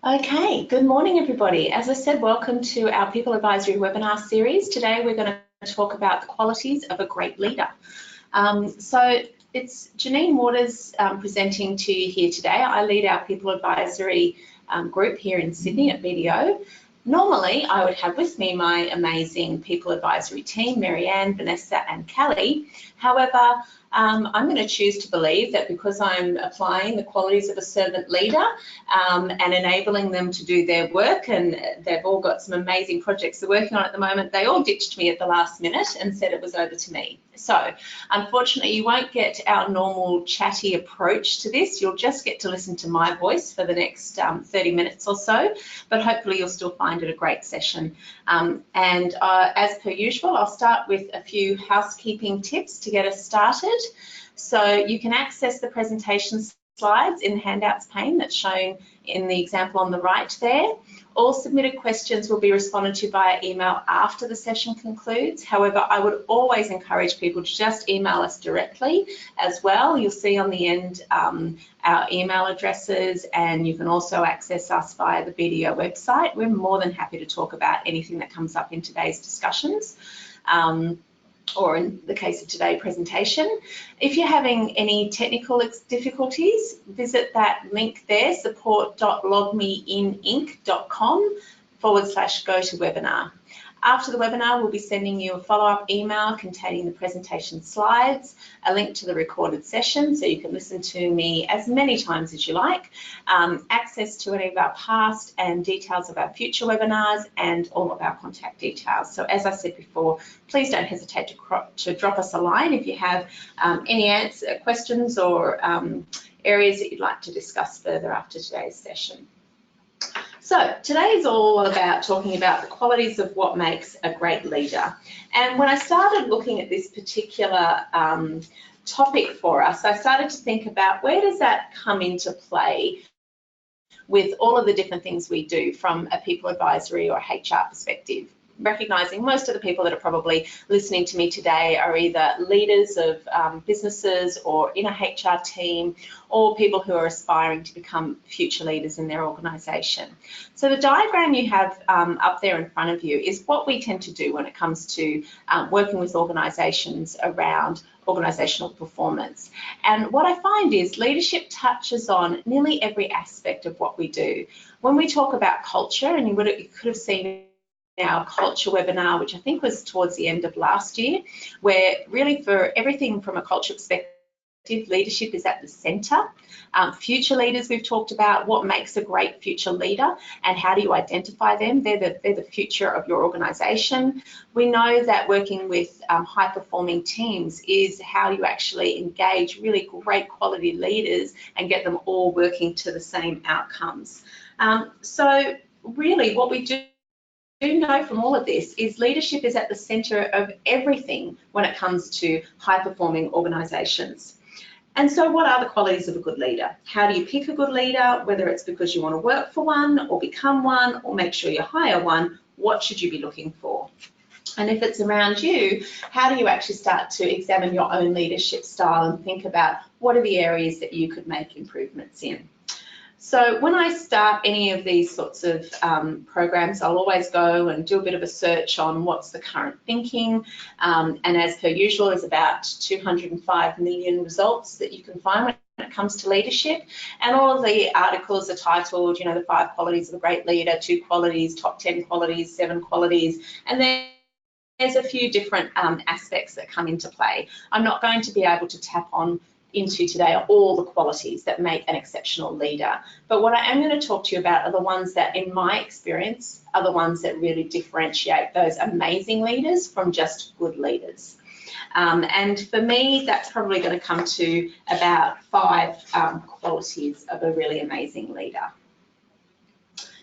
Okay, good morning everybody. As I said, welcome to our People Advisory webinar series. Today we're going to talk about the qualities of a great leader. So it's Janine Waters presenting to you here today. I lead our People Advisory group here in Sydney at BDO. Normally I would have with me my amazing People Advisory team, Marianne, Vanessa and Callie. However, I'm going to choose to believe that because I'm applying the qualities of a servant leader and enabling them to do their work, and they've all got some amazing projects they're working on at the moment, they all ditched me at the last minute and said it was over to me. So unfortunately, you won't get our normal chatty approach to this. You'll just get to listen to my voice for the next 30 minutes or so, but hopefully you'll still find it a great session. As per usual, I'll start with a few housekeeping tips to get us started. So you can access the presentation slides in the handouts pane that's shown in the example on the right there. All submitted questions will be responded to via email after the session concludes. However, I would always encourage people to just email us directly as well. You'll see on the end our email addresses, and you can also access us via the BDO website. We're more than happy to talk about anything that comes up in today's discussions. Or in the case of today's presentation. If you're having any technical difficulties, visit that link there, support.logmeininc.com/go-to-webinar. After the webinar, we'll be sending you a follow-up email containing the presentation slides, a link to the recorded session so you can listen to me as many times as you like, access to any of our past and details of our future webinars, and all of our contact details. So as I said before, please don't hesitate to drop us a line if you have any questions or areas that you'd like to discuss further after today's session. So today is all about talking about the qualities of what makes a great leader. And when I started looking at this particular topic for us, I started to think about where does that come into play with all of the different things we do from a people advisory or HR perspective. Recognising most of the people that are probably listening to me today are either leaders of businesses or in a HR team, or people who are aspiring to become future leaders in their organisation. So the diagram you have up there in front of you is what we tend to do when it comes to working with organisations around organisational performance. And what I find is leadership touches on nearly every aspect of what we do. When we talk about culture, and you could have seen our culture webinar, which I think was towards the end of last year, where really for everything from a culture perspective, leadership is at the centre. Future leaders, we've talked about what makes a great future leader and how do you identify them. They're the future of your organisation. We know that working with high-performing teams is how you actually engage really great quality leaders and get them all working to the same outcomes. So really what we do know from all of this is leadership is at the centre of everything when it comes to high-performing organisations. And so what are the qualities of a good leader? How do you pick a good leader, whether it's because you want to work for one or become one or make sure you hire one? What should you be looking for? And if it's around you, how do you actually start to examine your own leadership style and think about what are the areas that you could make improvements in? So when I start any of these sorts of programs, I'll always go and do a bit of a search on what's the current thinking. And as per usual, there's about 205 million results that you can find when it comes to leadership. And all of the articles are titled, you know, the 5 qualities of a great leader, 2 qualities, top 10 qualities, 7 qualities. And then there's a few different aspects that come into play. I'm not going to be able to tap on into today are all the qualities that make an exceptional leader. But what I am going to talk to you about are the ones that, in my experience, are the ones that really differentiate those amazing leaders from just good leaders. And for me, that's probably going to come to about 5 qualities of a really amazing leader.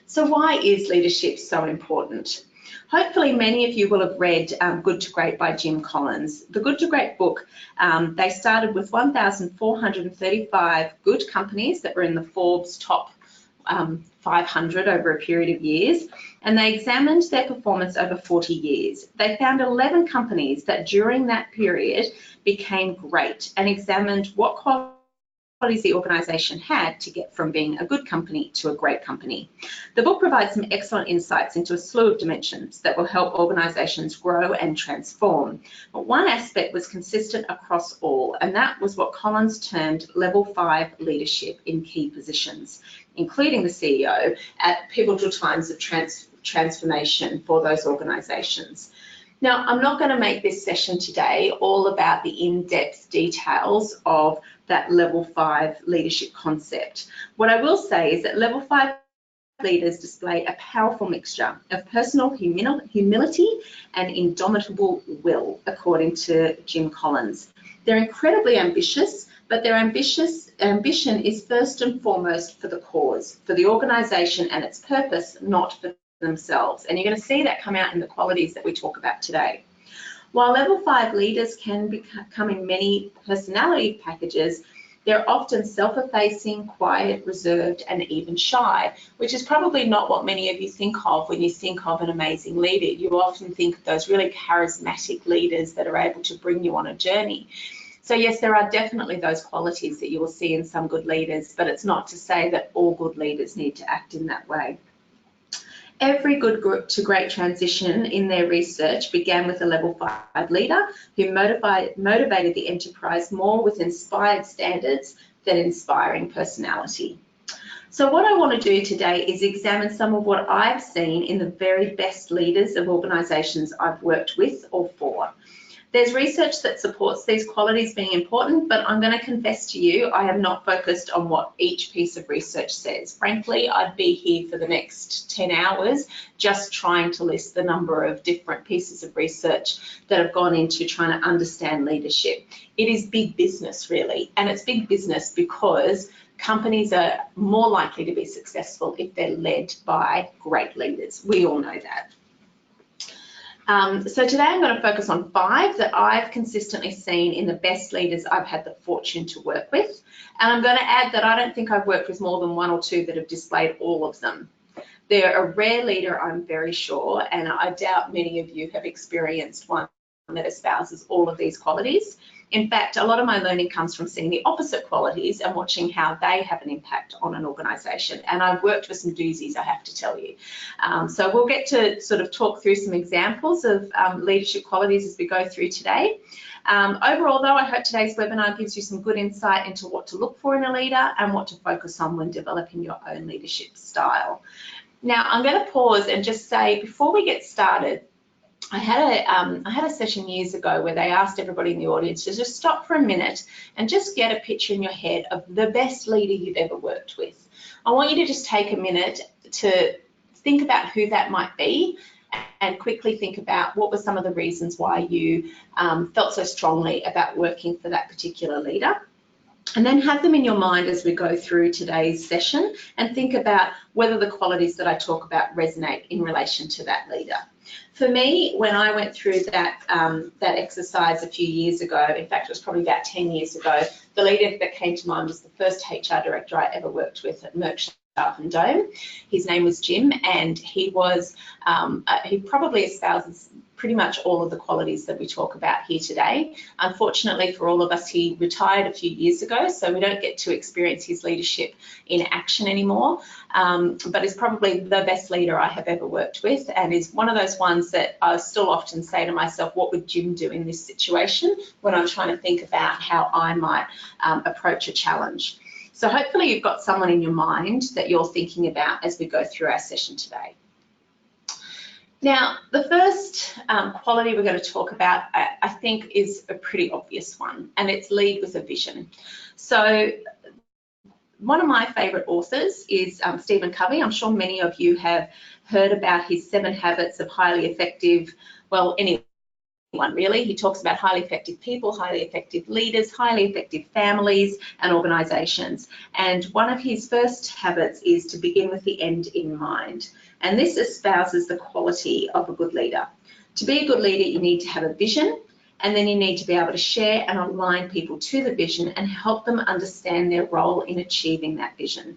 So why is leadership so important? Hopefully many of you will have read Good to Great by Jim Collins. The Good to Great book, they started with 1,435 good companies that were in the Forbes top 500 over a period of years, and they examined their performance over 40 years. They found 11 companies that during that period became great and examined what qualities the organisation had to get from being a good company to a great company. The book provides some excellent insights into a slew of dimensions that will help organisations grow and transform. But one aspect was consistent across all, and that was what Collins termed level 5 leadership in key positions, including the CEO at pivotal times of transformation for those organisations. Now, I'm not going to make this session today all about the in-depth details of that level 5 leadership concept. What I will say is that level 5 leaders display a powerful mixture of personal humility and indomitable will, according to Jim Collins. They're incredibly ambitious, but their ambition is first and foremost for the cause, for the organisation and its purpose, not for themselves. And you're going to see that come out in the qualities that we talk about today. While level 5 leaders can come in many personality packages, they're often self-effacing, quiet, reserved, and even shy, which is probably not what many of you think of when you think of an amazing leader. You often think of those really charismatic leaders that are able to bring you on a journey. So yes, there are definitely those qualities that you will see in some good leaders, but it's not to say that all good leaders need to act in that way. Every good to great transition in their research began with a level 5 leader who motivated the enterprise more with inspired standards than inspiring personality. So what I want to do today is examine some of what I've seen in the very best leaders of organisations I've worked with or for. There's research that supports these qualities being important, but I'm going to confess to you, I have not focused on what each piece of research says. Frankly, I'd be here for the next 10 hours just trying to list the number of different pieces of research that have gone into trying to understand leadership. It is big business, really, and it's big business because companies are more likely to be successful if they're led by great leaders. We all know that. So today I'm going to focus on 5 that I've consistently seen in the best leaders I've had the fortune to work with. And I'm going to add that I don't think I've worked with more than 1 or 2 that have displayed all of them. They're a rare leader, I'm very sure, and I doubt many of you have experienced one that espouses all of these qualities. In fact, a lot of my learning comes from seeing the opposite qualities and watching how they have an impact on an organisation. And I've worked with some doozies, I have to tell you. So we'll get to sort of talk through some examples of leadership qualities as we go through today. Overall, though, I hope today's webinar gives you some good insight into what to look for in a leader and what to focus on when developing your own leadership style. Now, I'm going to pause and just say, before we get started, I had a session years ago where they asked everybody in the audience to just stop for a minute and just get a picture in your head of the best leader you've ever worked with. I want you to just take a minute to think about who that might be and quickly think about what were some of the reasons why you felt so strongly about working for that particular leader. And then have them in your mind as we go through today's session and think about whether the qualities that I talk about resonate in relation to that leader. For me, when I went through that exercise a few years ago, in fact, it was probably about 10 years ago, the leader that came to mind was the first HR director I ever worked with at Merck Sharp and Dome. His name was Jim, and he was, he probably espouses pretty much all of the qualities that we talk about here today. Unfortunately for all of us, he retired a few years ago, so we don't get to experience his leadership in action anymore, but is probably the best leader I have ever worked with, and is one of those ones that I still often say to myself, what would Jim do in this situation when I'm trying to think about how I might approach a challenge. So hopefully you've got someone in your mind that you're thinking about as we go through our session today. Now, the first quality we're going to talk about, I think, is a pretty obvious one, and it's lead with a vision. So one of my favourite authors is Stephen Covey. I'm sure many of you have heard about his 7 habits of highly effective, well, anyone really. He talks about highly effective people, highly effective leaders, highly effective families and organisations. And one of his first habits is to begin with the end in mind. And this espouses the quality of a good leader. To be a good leader, you need to have a vision, and then you need to be able to share and align people to the vision and help them understand their role in achieving that vision.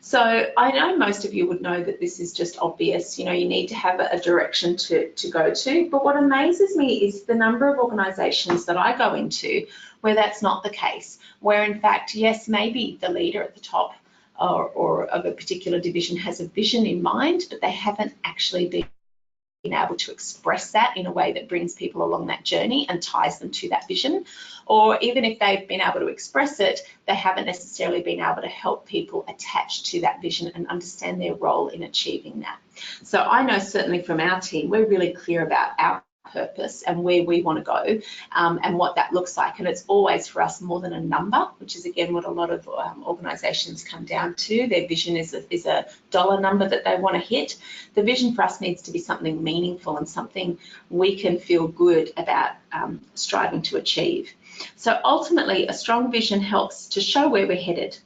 So I know most of you would know that this is just obvious. You know, you need to have a direction to go to. But what amazes me is the number of organisations that I go into where that's not the case, where in fact, yes, maybe the leader at the top or of a particular division has a vision in mind, but they haven't actually been able to express that in a way that brings people along that journey and ties them to that vision. Or even if they've been able to express it, they haven't necessarily been able to help people attach to that vision and understand their role in achieving that. So I know certainly from our team, we're really clear about our purpose and where we want to go and what that looks like. And it's always for us more than a number, which is again what a lot of organisations come down to. Their vision is a dollar number that they want to hit. The vision for us needs to be something meaningful and something we can feel good about striving to achieve. So ultimately, a strong vision helps to show where we're headed.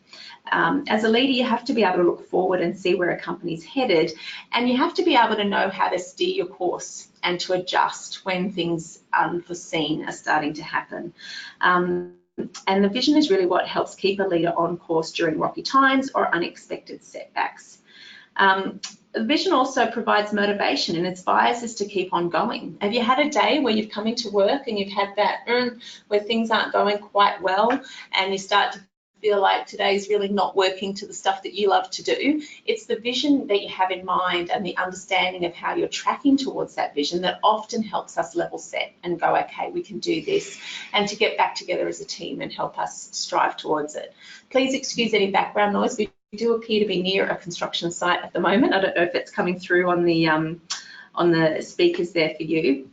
As a leader, you have to be able to look forward and see where a company's headed, and you have to be able to know how to steer your course and to adjust when things unforeseen are starting to happen. And the vision is really what helps keep a leader on course during rocky times or unexpected setbacks. The vision also provides motivation and inspires us to keep on going. Have you had a day where you've come into work and you've had that where things aren't going quite well and you start to feel like today's really not working to the stuff that you love to do? It's the vision that you have in mind and the understanding of how you're tracking towards that vision that often helps us level set and go, okay, we can do this, and to get back together as a team and help us strive towards it. Please excuse any background noise. We do appear to be near a construction site at the moment. I don't know if it's coming through on the speakers there for you.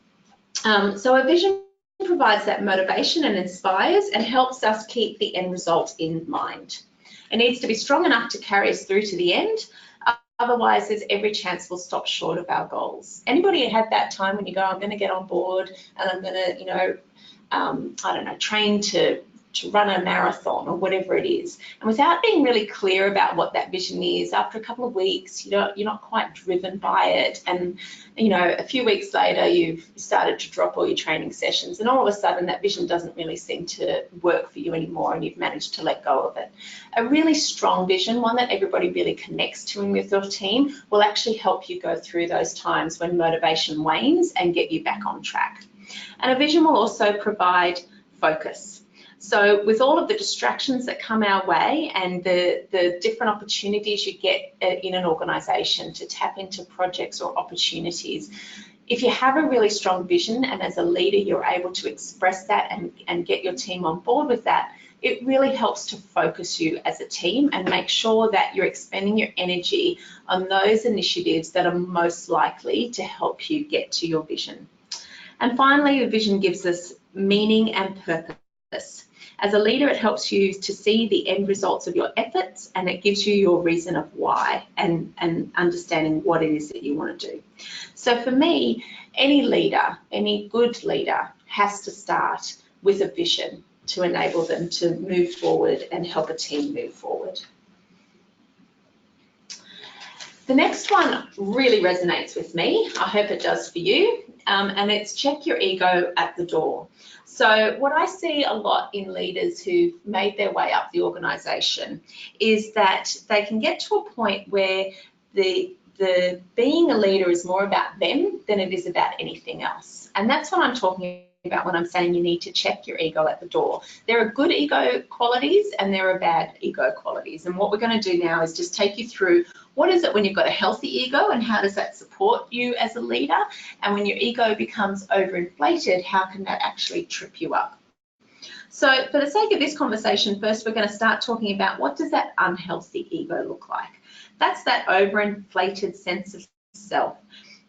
So a vision provides that motivation and inspires and helps us keep the end result in mind. It needs to be strong enough to carry us through to the end. Otherwise, there's every chance we'll stop short of our goals. Anybody had that time when you go, I'm going to get on board and I'm going to, you know, I don't know, train to run a marathon or whatever it is, and without being really clear about what that vision is, after a couple of weeks, you're not quite driven by it, and you know, a few weeks later, you've started to drop all your training sessions, and all of a sudden, that vision doesn't really seem to work for you anymore, and you've managed to let go of it. A really strong vision, one that everybody really connects to and with your team, will actually help you go through those times when motivation wanes and get you back on track. And a vision will also provide focus. So with all of the distractions that come our way and the different opportunities you get in an organisation to tap into projects or opportunities, if you have a really strong vision and as a leader you're able to express that and get your team on board with that, it really helps to focus you as a team and make sure that you're expending your energy on those initiatives that are most likely to help you get to your vision. And finally, the vision gives us meaning and purpose. As a leader, it helps you to see the end results of your efforts, and it gives you your reason of why and understanding what it is that you want to do. So for me, any leader, any good leader, has to start with a vision to enable them to move forward and help a team move forward. The next one really resonates with me. I hope it does for you, and it's check your ego at the door. So what I see a lot in leaders who've made their way up the organisation is that they can get to a point where the being a leader is more about them than it is about anything else. And that's what I'm talking about when I'm saying you need to check your ego at the door. There are good ego qualities and there are bad ego qualities. And what we're going to do now is just take you through what is it when you've got a healthy ego and how does that support you as a leader? And when your ego becomes overinflated, how can that actually trip you up? So for the sake of this conversation, first we're going to start talking about what does that unhealthy ego look like? That's that overinflated sense of self.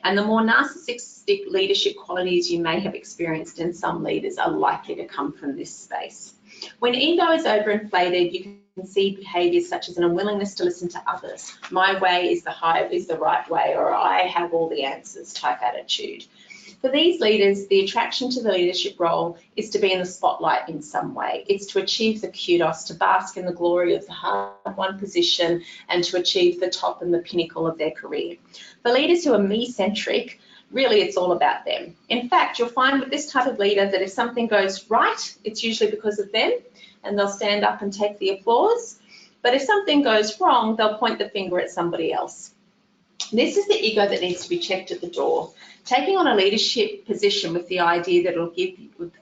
And the more narcissistic leadership qualities you may have experienced in some leaders are likely to come from this space. When ego is overinflated, you can see behaviours such as an unwillingness to listen to others. My way is the right way, or I have all the answers type attitude. For these leaders, the attraction to the leadership role is to be in the spotlight in some way. It's to achieve the kudos, to bask in the glory of the hard-won position, and to achieve the top and the pinnacle of their career. For leaders who are me-centric, really it's all about them. In fact, you'll find with this type of leader that if something goes right, it's usually because of them, and they'll stand up and take the applause. But if something goes wrong, they'll point the finger at somebody else. This is the ego that needs to be checked at the door. Taking on a leadership position with the idea that it'll give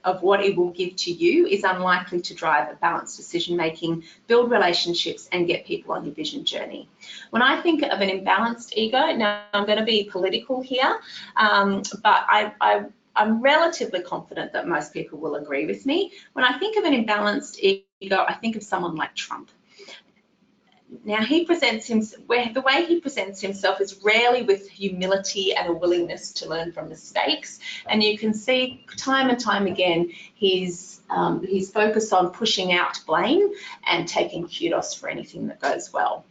of what it will give to you is unlikely to drive a balanced decision making, build relationships, and get people on your vision journey. When I think of an imbalanced ego, now I'm going to be political here, but I'm relatively confident that most people will agree with me. When I think of an imbalanced ego, I think of someone like Trump. Now, the way he presents himself is rarely with humility and a willingness to learn from mistakes. And you can see time and time again his focus on pushing out blame and taking kudos for anything that goes well.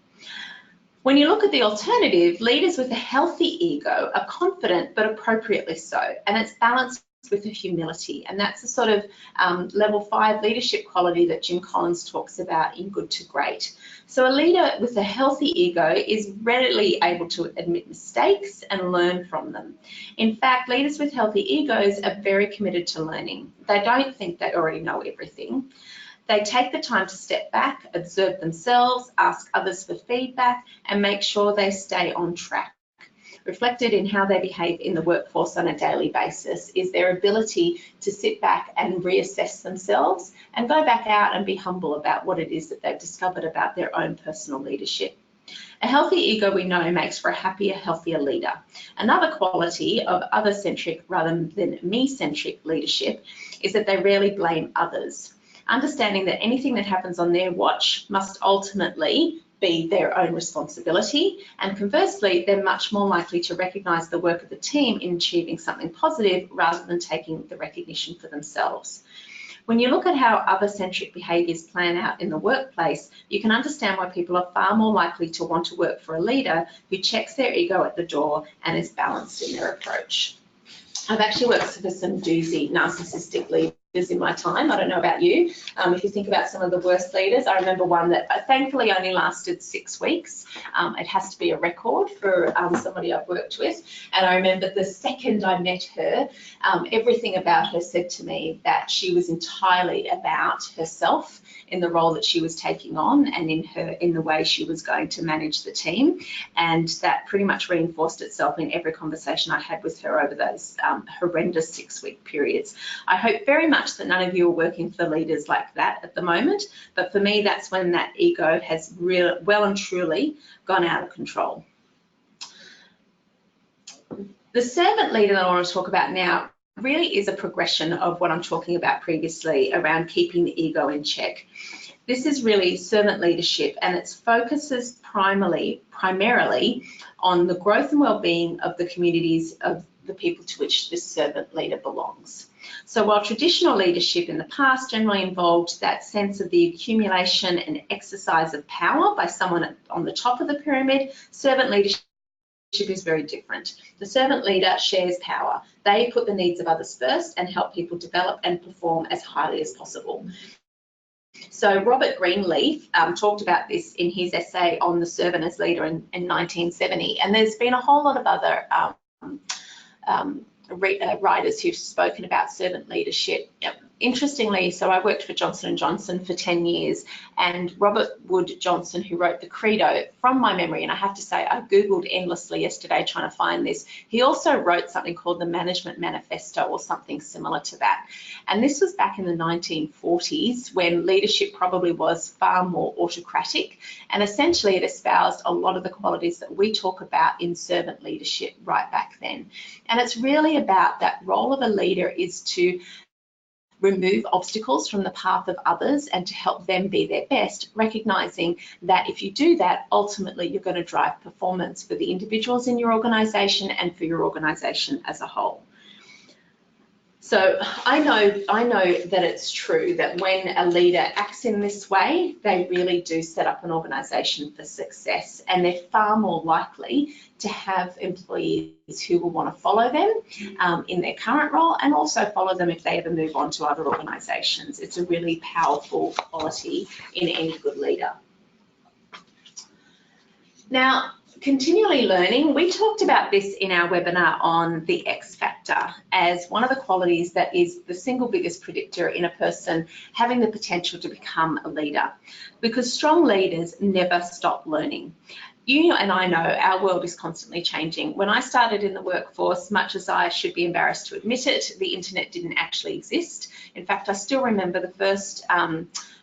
When you look at the alternative, leaders with a healthy ego are confident but appropriately so, and it's balanced with a humility, and that's the sort of level 5 leadership quality that Jim Collins talks about in Good to Great. So a leader with a healthy ego is readily able to admit mistakes and learn from them. In fact, leaders with healthy egos are very committed to learning. They don't think they already know everything. They take the time to step back, observe themselves, ask others for feedback, and make sure they stay on track. Reflected in how they behave in the workforce on a daily basis is their ability to sit back and reassess themselves and go back out and be humble about what it is that they've discovered about their own personal leadership. A healthy ego, we know, makes for a happier, healthier leader. Another quality of other-centric rather than me-centric leadership is that they rarely blame others, understanding that anything that happens on their watch must ultimately be their own responsibility, and conversely, they're much more likely to recognise the work of the team in achieving something positive rather than taking the recognition for themselves. When you look at how other-centric behaviours plan out in the workplace, you can understand why people are far more likely to want to work for a leader who checks their ego at the door and is balanced in their approach. I've actually worked for some doozy narcissistic leaders in my time. I don't know about you. If you think about some of the worst leaders, I remember one that thankfully only lasted 6 weeks. It has to be a record for somebody I've worked with. And I remember the second I met her, everything about her said to me that she was entirely about herself in the role that she was taking on and in the way she was going to manage the team. And that pretty much reinforced itself in every conversation I had with her over those horrendous 6-week periods. I hope very much that none of you are working for leaders like that at the moment, but for me, that's when that ego has well and truly gone out of control. The servant leader that I want to talk about now really is a progression of what I'm talking about previously around keeping the ego in check. This is really servant leadership, and it focuses primarily on the growth and well-being of the communities of the people to which this servant leader belongs. So while traditional leadership in the past generally involved that sense of the accumulation and exercise of power by someone on the top of the pyramid, servant leadership is very different. The servant leader shares power. They put the needs of others first and help people develop and perform as highly as possible. So Robert Greenleaf talked about this in his essay on the servant as leader in 1970, and there's been a whole lot of other writers who've spoken about servant leadership. Interestingly, so I worked for Johnson & Johnson for 10 years, and Robert Wood Johnson, who wrote the Credo, from my memory, and I have to say I Googled endlessly yesterday trying to find this, he also wrote something called the Management Manifesto or something similar to that. And this was back in the 1940s when leadership probably was far more autocratic, and essentially it espoused a lot of the qualities that we talk about in servant leadership right back then. And it's really about that role of a leader is to remove obstacles from the path of others and to help them be their best, recognizing that if you do that, ultimately you're going to drive performance for the individuals in your organization and for your organization as a whole. So I know that it's true that when a leader acts in this way, they really do set up an organization for success, and they're far more likely to have employees who will want to follow them in their current role and also follow them if they ever move on to other organizations. It's a really powerful quality in any good leader. Now, continually learning, we talked about this in our webinar on the X Factor. factor as one of the qualities that is the single biggest predictor in a person having the potential to become a leader, because strong leaders never stop learning. You and I know our world is constantly changing. When I started in the workforce, much as I should be embarrassed to admit it, the internet didn't actually exist. In fact, I still remember the first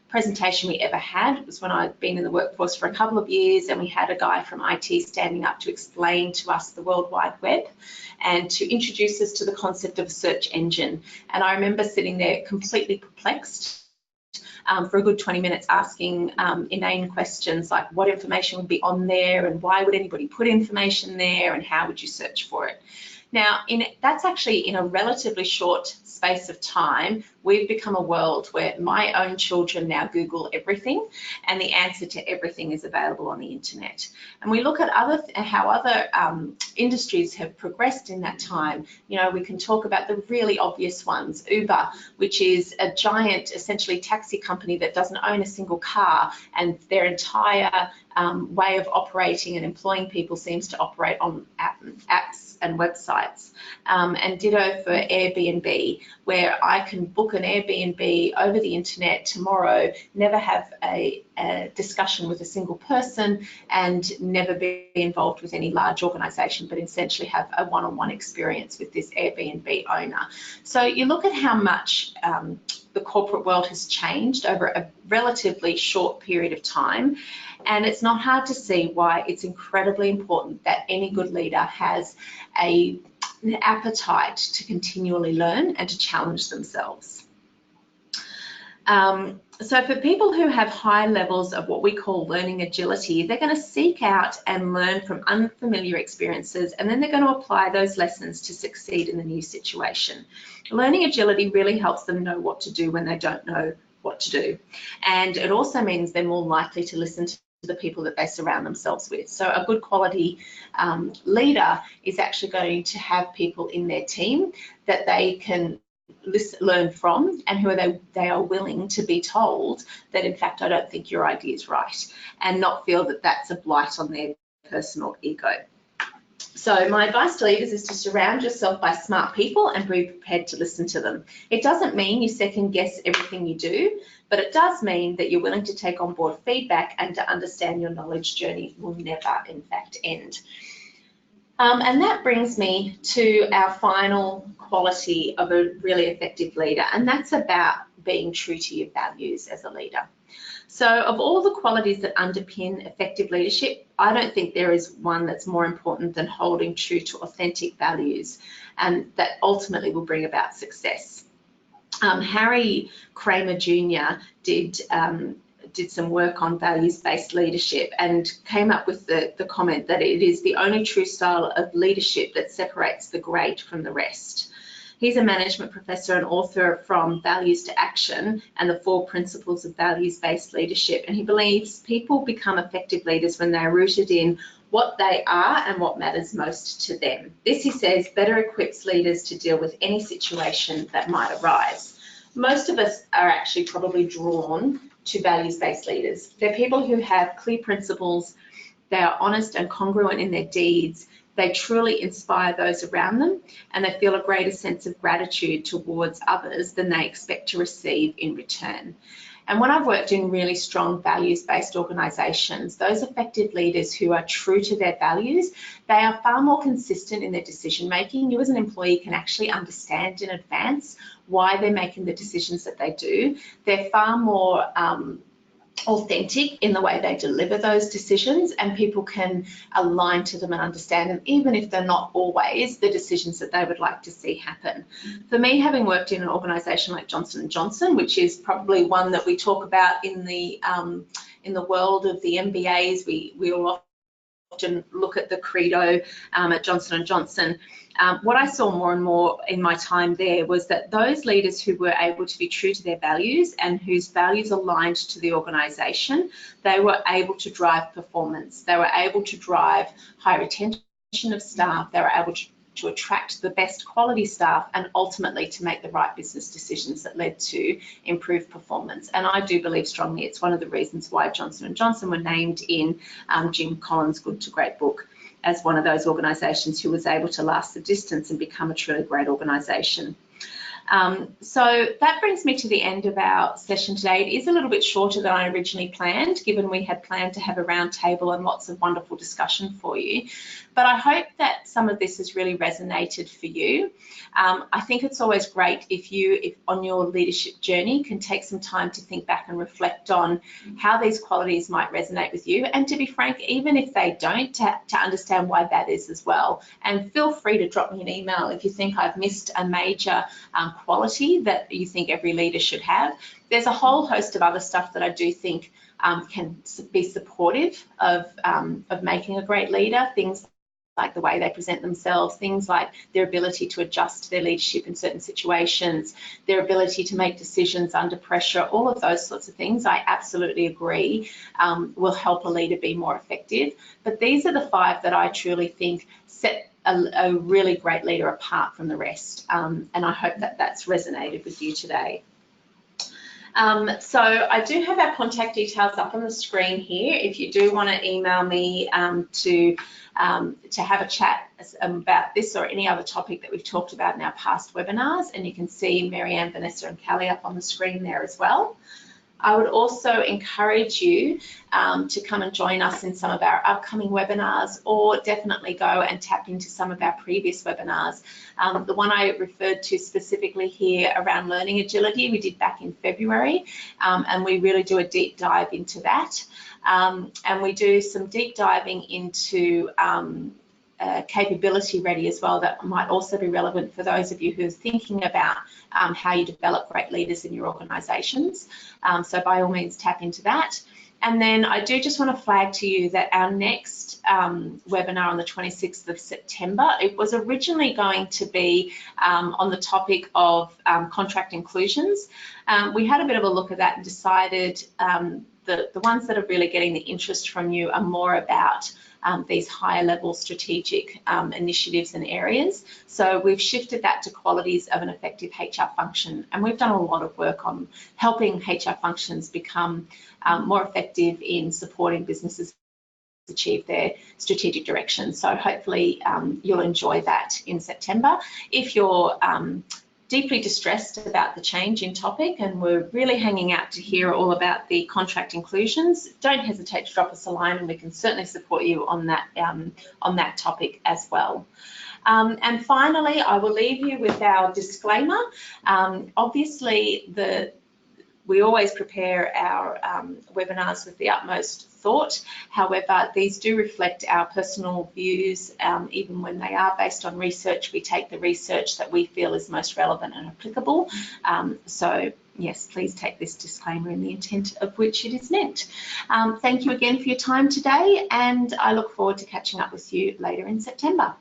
presentation we ever had was when I'd been in the workforce for a couple of years, and we had a guy from IT standing up to explain to us the World Wide Web and to introduce us to the concept of a search engine. And I remember sitting there completely perplexed for a good 20 minutes asking inane questions like what information would be on there and why would anybody put information there and how would you search for it. Now, that's actually in a relatively short space of time, we've become a world where my own children now Google everything, and the answer to everything is available on the internet. And we look at how other industries have progressed in that time. You know, we can talk about the really obvious ones. Uber, which is a giant, essentially taxi company that doesn't own a single car, and their entire way of operating and employing people seems to operate on apps and websites. And ditto for Airbnb, where I can book an Airbnb over the internet tomorrow, never have a discussion with a single person, and never be involved with any large organisation, but essentially have a one-on-one experience with this Airbnb owner. So you look at how much the corporate world has changed over a relatively short period of time, and it's not hard to see why it's incredibly important that any good leader has an appetite to continually learn and to challenge themselves. So for people who have high levels of what we call learning agility, they're going to seek out and learn from unfamiliar experiences, and then they're going to apply those lessons to succeed in the new situation. Learning agility really helps them know what to do when they don't know what to do. And it also means they're more likely to listen to the people that they surround themselves with. So a good quality leader is actually going to have people in their team that they can learn from, and who they are willing to be told that, in fact, I don't think your idea is right, and not feel that that's a blight on their personal ego. So my advice to leaders is to surround yourself by smart people and be prepared to listen to them. It doesn't mean you second guess everything you do, but it does mean that you're willing to take on board feedback and to understand your knowledge journey will never, in fact, end. And that brings me to our final quality of a really effective leader, and that's about being true to your values as a leader. So of all the qualities that underpin effective leadership, I don't think there is one that's more important than holding true to authentic values, and that ultimately will bring about success. Harry Kramer Jr. did some work on values-based leadership and came up with the comment that it is the only true style of leadership that separates the great from the rest. He's a management professor and author from Values to Action and the 4 Principles of Values-Based Leadership, and he believes people become effective leaders when they're rooted in what they are and what matters most to them. This, he says, better equips leaders to deal with any situation that might arise. Most of us are actually probably drawn to values-based leaders. They're people who have clear principles, they are honest and congruent in their deeds, they truly inspire those around them, and they feel a greater sense of gratitude towards others than they expect to receive in return. And when I've worked in really strong values-based organisations, those effective leaders who are true to their values, they are far more consistent in their decision-making. You as an employee can actually understand in advance why they're making the decisions that they do. They're far more authentic in the way they deliver those decisions, and people can align to them and understand them, even if they're not always the decisions that they would like to see happen. For me, having worked in an organisation like Johnson & Johnson, which is probably one that we talk about in the world of the MBAs, we all often look at the credo at Johnson & Johnson. What I saw more and more in my time there was that those leaders who were able to be true to their values and whose values aligned to the organisation, they were able to drive performance. They were able to drive high retention of staff. They were able to attract the best quality staff, and ultimately to make the right business decisions that led to improved performance. And I do believe strongly it's one of the reasons why Johnson & Johnson were named in Jim Collins' Good to Great book. as one of those organisations who was able to last the distance and become a truly great organisation. So that brings me to the end of our session today. It is a little bit shorter than I originally planned, given we had planned to have a round table and lots of wonderful discussion for you. But I hope that some of this has really resonated for you. I think it's always great if you, on your leadership journey, can take some time to think back and reflect on how these qualities might resonate with you. And to be frank, even if they don't, to understand why that is as well. And feel free to drop me an email if you think I've missed a major quality that you think every leader should have. There's a whole host of other stuff that I do think can be supportive of making a great leader, things like the way they present themselves, things like their ability to adjust their leadership in certain situations, their ability to make decisions under pressure, all of those sorts of things, I absolutely agree, will help a leader be more effective. But these are the 5 that I truly think set a really great leader apart from the rest. And I hope that that's resonated with you today. So I do have our contact details up on the screen here. If you do want to email me to have a chat about this or any other topic that we've talked about in our past webinars, and you can see Marianne, Vanessa and Callie up on the screen there as well. I would also encourage you to come and join us in some of our upcoming webinars, or definitely go and tap into some of our previous webinars. The one I referred to specifically here around learning agility, we did back in February, and we really do a deep dive into that. And we do some deep diving into capability ready as well, that might also be relevant for those of you who are thinking about how you develop great leaders in your organisations. So by all means tap into that. And then I do just want to flag to you that our next webinar on the 26th of September, it was originally going to be on the topic of contract inclusions. We had a bit of a look at that and decided the ones that are really getting the interest from you are more about these higher level strategic initiatives and areas. So we've shifted that to qualities of an effective HR function, and we've done a lot of work on helping HR functions become more effective in supporting businesses achieve their strategic direction. So hopefully you'll enjoy that in September. If you're deeply distressed about the change in topic and we're really hanging out to hear all about the contract inclusions, don't hesitate to drop us a line and we can certainly support you on that topic as well. And finally, I will leave you with our disclaimer. Obviously, we always prepare our webinars with the utmost thought. However, these do reflect our personal views. Even when they are based on research, we take the research that we feel is most relevant and applicable. So yes, please take this disclaimer in the intent of which it is meant. Thank you again for your time today, and I look forward to catching up with you later in September.